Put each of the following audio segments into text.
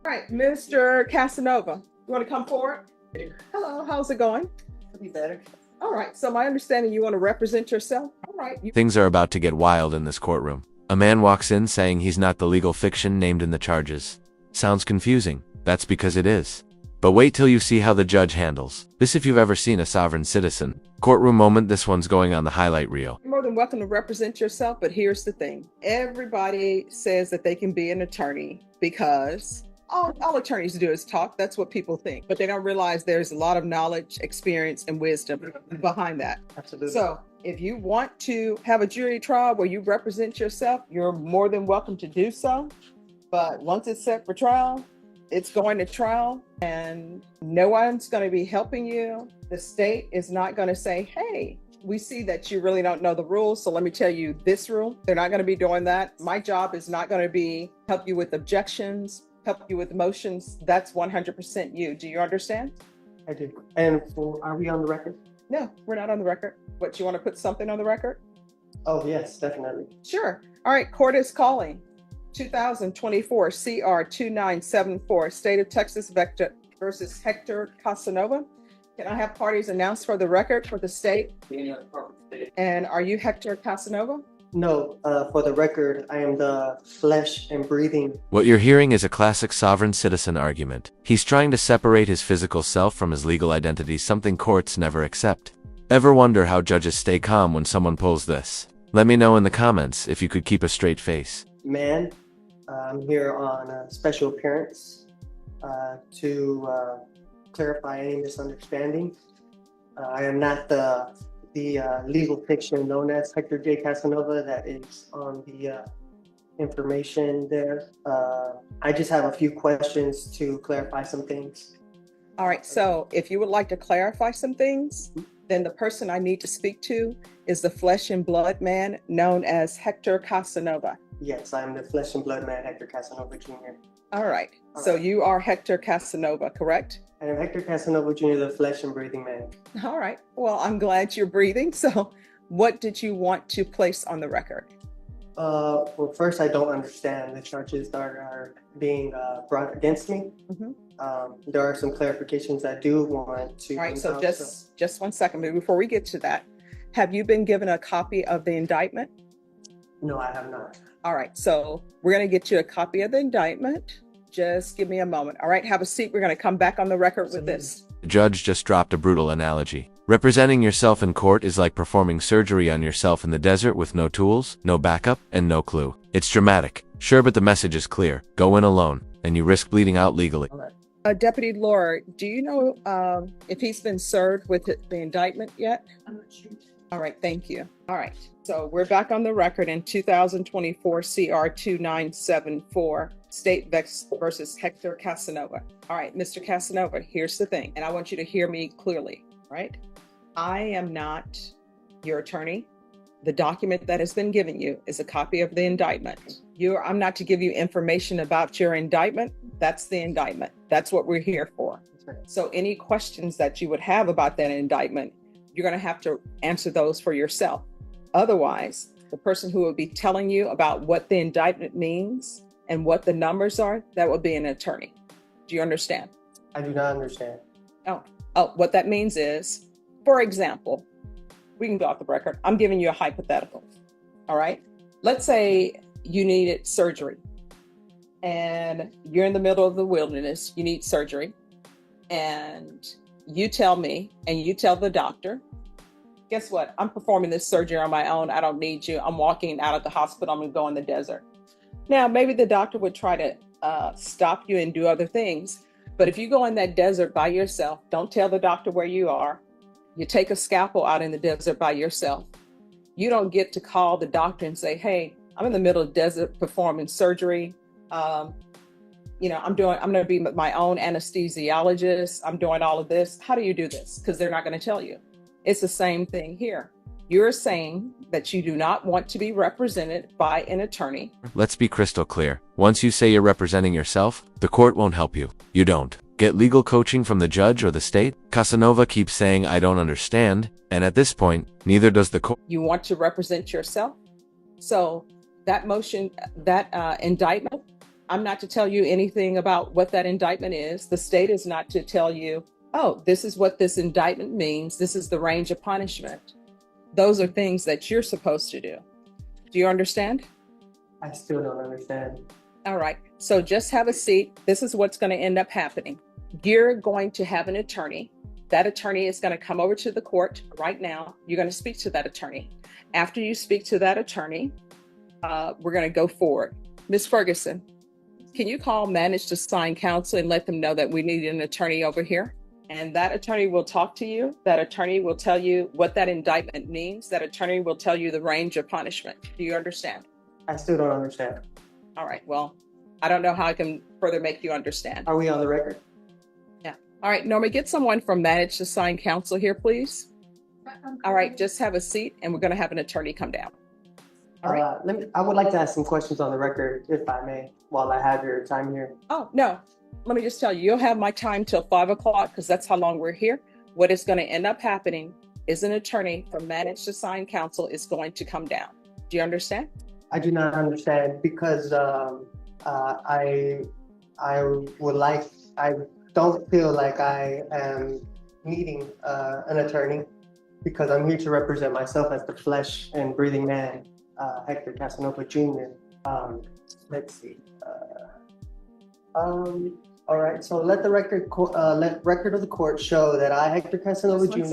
All right, Mr. Casanova, you want to come forward? Hello, how's it going? It'll be better. All right, so my understanding you want to represent yourself? All right. Things are about to get wild in this courtroom. A man walks in saying he's not the legal fiction named in the charges. Sounds confusing. That's because it is. But wait till you see how the judge handles this if you've ever seen a sovereign citizen. Courtroom moment, this one's going on the highlight reel. You're more than welcome to represent yourself, but here's the thing. Everybody says that they can be an attorney because all attorneys do is talk. That's what people think. But they don't realize there's a lot of knowledge, experience, and wisdom behind that. Absolutely. So if you want to have a jury trial where you represent yourself, you're more than welcome to do so. But once it's set for trial, it's going to trial and no one's going to be helping you. The state is not going to say, hey, we see that you really don't know the rules, so let me tell you this rule. They're not going to be doing that. My job is not going to be help you with objections, help you with motions. That's 100% you. Do you understand? I do. And are we on the record? No, we're not on the record. What, you want to put something on the record? Oh, yes, definitely. Sure. All right, court is calling. 2024 CR 2974, State of Texas Vector versus Hector Kasanova. Can I have parties announced for the record for the state? And are you Hector Kasanova? No, for the record, I am the flesh and breathing. What you're hearing is a classic sovereign citizen argument. He's trying to separate his physical self from his legal identity, something courts never accept. Ever wonder how judges stay calm when someone pulls this? Let me know in the comments if you could keep a straight face. Man, I'm here on a special appearance to clarify any misunderstanding. I am not the legal fiction known as Hector J. Casanova that is on the information there. I just have a few questions to clarify some things. All right, so if you would like to clarify some things, then the person I need to speak to is the flesh and blood man known as Hector Kasanova. Yes, I'm the flesh and blood man, Hector Kasanova Jr. All right, so you are Hector Casanova, correct? I am Hector Kasanova Jr., the flesh and breathing man. All right, well, I'm glad you're breathing. So what did you want to place on the record? Well, first, I don't understand the charges that are being brought against me. There are some clarifications I do want to. All right, so just 1 second, but before we get to that, have you been given a copy of the indictment? No, I have not. All right, so we're going to get you a copy of the indictment. Just give me a moment. All right, have a seat. We're going to come back on the record with this. The judge just dropped a brutal analogy. Representing yourself in court is like performing surgery on yourself in the desert with no tools, no backup, and no clue. It's dramatic, sure, but the message is clear. Go in alone, and you risk bleeding out legally. Deputy Laura, do you know if he's been served with the indictment yet? I'm not sure. All right, thank you. All right, so we're back on the record in 2024 CR 2974, State versus Hector Casanova. All right, Mr. Casanova, here's the thing, and I want you to hear me clearly, right? I am not your attorney. The document that has been given you is a copy of the indictment. I'm not to give you information about your indictment. That's the indictment. That's what we're here for. So any questions that you would have about that indictment, you're going to have to answer those for yourself. Otherwise, the person who will be telling you about what the indictment means and what the numbers are, that will be an attorney. Do you understand? I do not understand. Oh, what that means is, for example, we can go off the record. I'm giving you a hypothetical. All right. Let's say you needed surgery and you're in the middle of the wilderness. You need surgery and you tell me and you tell the doctor, guess what? I'm performing this surgery on my own. I don't need you. I'm walking out of the hospital. I'm going to go in the desert. Now, maybe the doctor would try to stop you and do other things. But if you go in that desert by yourself, don't tell the doctor where you are. You take a scalpel out in the desert by yourself. You don't get to call the doctor and say, hey, I'm in the middle of the desert performing surgery. I'm going to be my own anesthesiologist. I'm doing all of this. How do you do this? Because they're not going to tell you. It's the same thing here. You're saying that you do not want to be represented by an attorney. Let's be crystal clear. Once you say you're representing yourself, the court won't help you. You don't get legal coaching from the judge or the state. Casanova keeps saying, I don't understand. And at this point, neither does the court. You want to represent yourself. So that motion, that indictment I'm not to tell you anything about what that indictment is. The state is not to tell you, oh, this is what this indictment means. This is the range of punishment. Those are things that you're supposed to do. Do you understand? I still don't understand. All right. So just have a seat. This is what's going to end up happening. You're going to have an attorney. That attorney is going to come over to the court right now. You're going to speak to that attorney. After you speak to that attorney, we're going to go forward. Ms. Ferguson, can you call manage to sign counsel and let them know that we need an attorney over here? And that attorney will talk to you. That attorney will tell you what that indictment means. That attorney will tell you the range of punishment. Do you understand? I still don't understand. All right. Well, I don't know how I can further make you understand. Are we on the record? Yeah. All right. Norma, get someone from manage to sign counsel here, please. All right. Just have a seat and we're going to have an attorney come down. All right. I would like to ask some questions on the record, if I may, while I have your time here. Oh, no. Let me just tell you, you'll have my time till 5 o'clock because that's how long we're here. What is going to end up happening is an attorney from manage to sign counsel is going to come down. Do you understand? I do not understand because I don't feel like I am needing an attorney because I'm here to represent myself as the flesh and breathing man, Hector Kasanova Jr. Let's see. All right, so let the record of the court show that I, Hector Kasanova Jr.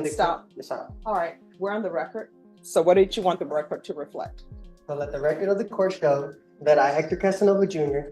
Stop. Sorry. All right, we're on the record. So what did you want the record to reflect? So let the record of the court show that I, Hector Kasanova Jr.,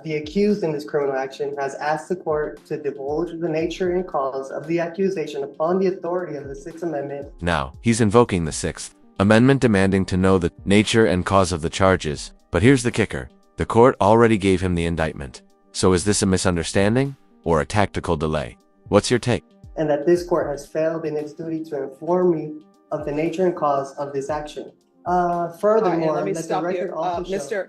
the accused in this criminal action, has asked the court to divulge the nature and cause of the accusation upon the authority of the Sixth Amendment. Now, he's invoking the Sixth Amendment, demanding to know the nature and cause of the charges. But here's the kicker. The court already gave him the indictment. So is this a misunderstanding or a tactical delay? What's your take? And that this court has failed in its duty to inform me of the nature and cause of this action. Furthermore, let me stop you. Mr.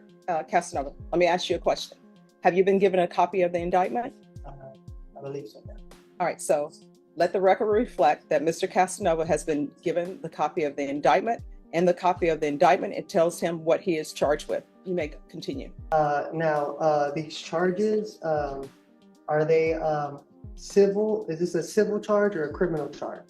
Casanova, let me ask you a question. Have you been given a copy of the indictment? I believe so, yeah. All right, so let the record reflect that Mr. Casanova has been given the copy of the indictment. And the copy of the indictment, it tells him what he is charged with. You may continue. Now, these charges, are they civil? Is this a civil charge or a criminal charge?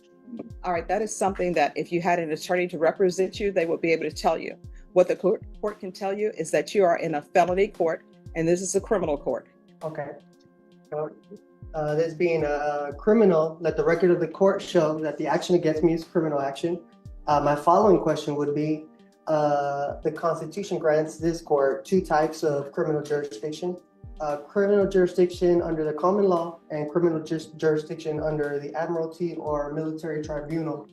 All right, that is something that if you had an attorney to represent you, they would be able to tell you. What the court can tell you is that you are in a felony court and this is a criminal court. Okay. So, this being a criminal, let the record of the court show that the action against me is criminal action. My following question would be, the Constitution grants this court two types of criminal jurisdiction. Criminal jurisdiction under the common law and criminal jurisdiction under the admiralty or military tribunal.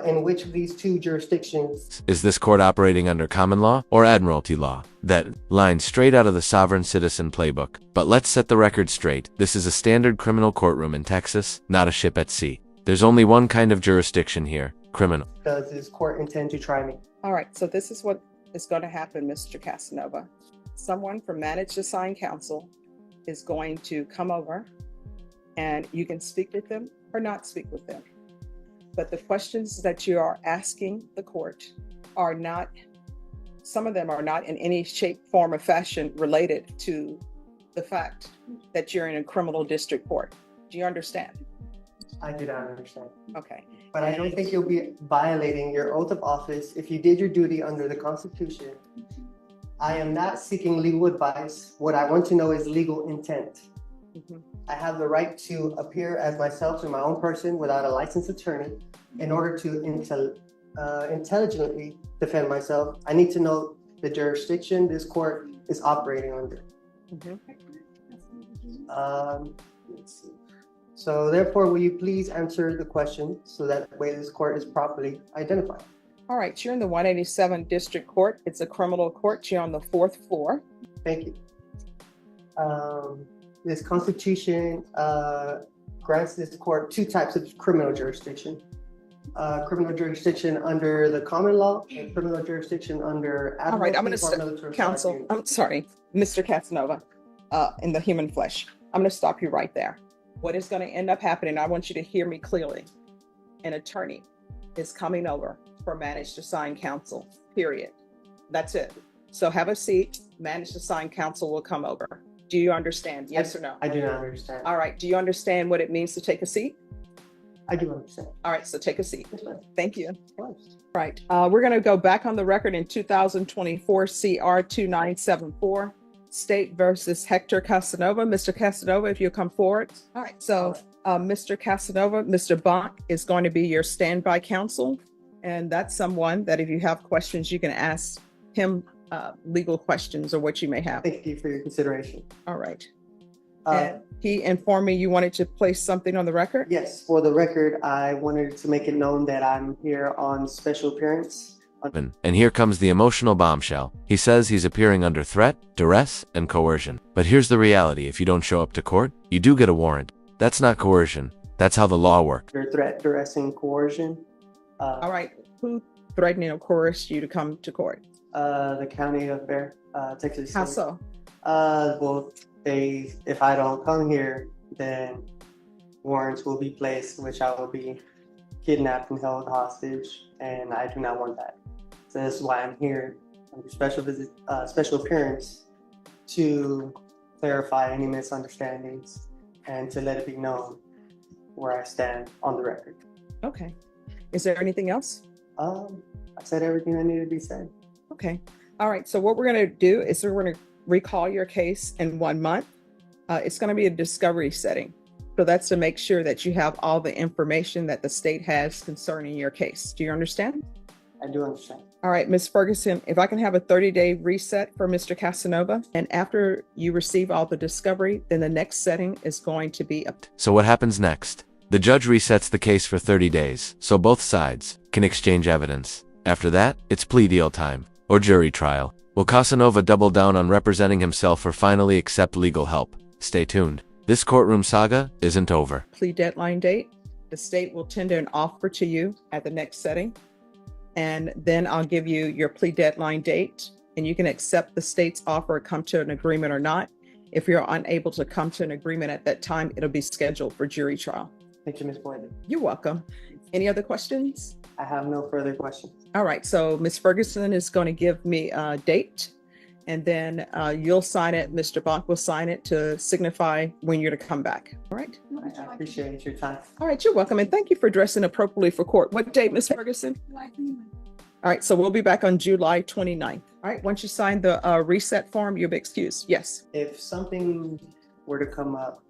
In which of these two jurisdictions is this court operating under common law or admiralty law? That line straight out of the sovereign citizen playbook. But let's set the record straight. This is a standard criminal courtroom in Texas, not a ship at sea. There's only one kind of jurisdiction here, criminal. Does this court intend to try me? All right, so this is what is going to happen, Mr. Casanova. Someone from manage to sign counsel is going to come over and you can speak with them or not speak with them. But the questions that you are asking the court are not, some of them are not in any shape, form, or fashion related to the fact that you're in a criminal district court. Do you understand? I do not understand. Okay. But I don't think you'll be violating your oath of office if you did your duty under the Constitution. I am not seeking legal advice. What I want to know is legal intent. Mm-hmm. I have the right to appear as myself in my own person without a licensed attorney. In order to intelligently defend myself, I need to know the jurisdiction this court is operating under. Mm-hmm. Let's see. So therefore, will you please answer the question so that way this court is properly identified? All right, you're in the 187 District Court. It's a criminal court. You're on the 4th floor. Thank you. This Constitution grants this court two types of criminal jurisdiction. Criminal jurisdiction under the common law and criminal jurisdiction under admiralty. All right, I'm going to stop. Counsel, I'm sorry, Mr. Casanova, in the human flesh. I'm going to stop you right there. What is going to end up happening, I want you to hear me clearly. An attorney is coming over for manage to sign counsel, period. That's it. So have a seat. Managed assigned counsel will come over. Do you understand? Yes or no? I do not understand. All right. Do you understand what it means to take a seat? I do understand. All right. So take a seat. Yes, ma'am. Thank you. Of course. Right. We're going to go back on the record in 2024 CR 2974, State versus Hector Kasanova. Mr. Kasanova, if you'll come forward. All right. So Mr. Kasanova, Mr. Bonk is going to be your standby counsel. And that's someone that if you have questions, you can ask him legal questions or what you may have. Thank you for your consideration. All right. And he informed me you wanted to place something on the record? Yes, for the record, I wanted to make it known that I'm here on special appearance. And here comes the emotional bombshell. He says he's appearing under threat, duress, and coercion. But here's the reality. If you don't show up to court, you do get a warrant. That's not coercion. That's how the law works. Under threat, duress, and coercion. All right. Who threatened or coerced you to come to court? The county of Texas. How so? Well, if I don't come here, then warrants will be placed, which I will be kidnapped and held hostage, and I do not want that. So that's why I'm here under special appearance to clarify any misunderstandings and to let it be known where I stand on the record. Okay. Is there anything else? I said everything that needed to be said. Okay. All right. So what we're going to do is we're going to recall your case in 1 month. It's going to be a discovery setting. So that's to make sure that you have all the information that the state has concerning your case. Do you understand? I do understand. All right, Ms. Ferguson, if I can have a 30-day reset for Mr. Kasanova, and after you receive all the discovery, then the next setting is going to be up. So what happens next? The judge resets the case for 30 days, so both sides can exchange evidence. After that, it's plea deal time, or jury trial. Will Kasanova double down on representing himself or finally accept legal help? Stay tuned. This courtroom saga isn't over. Plea deadline date. The state will tender an offer to you at the next setting. And then I'll give you your plea deadline date, and you can accept the state's offer, come to an agreement or not. If you're unable to come to an agreement at that time, it'll be scheduled for jury trial. Thank you, Ms. Boyd. You're welcome. Any other questions? I have no further questions. All right. So Ms. Ferguson is going to give me a date, and then you'll sign it. Mr. Bonk will sign it to signify when you're to come back. All right. I appreciate your time. All right. You're welcome. And thank you for dressing appropriately for court. What date, Ms. Ferguson? All right. So we'll be back on July 29th. All right. Once you sign the reset form, you'll be excused. Yes. If something were to come up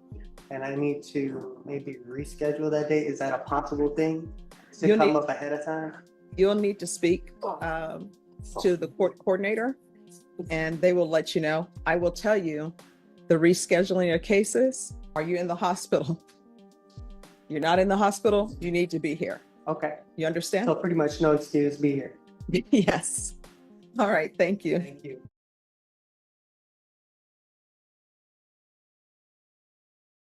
and I need to maybe reschedule that date, is that a possible thing to come up ahead of time? You'll need to speak to the court coordinator, and they will let you know. I will tell you the rescheduling of cases. Are you in the hospital? You're not in the hospital. You need to be here. Okay. You understand? So pretty much no excuse, be here. Yes. All right. Thank you. Thank you.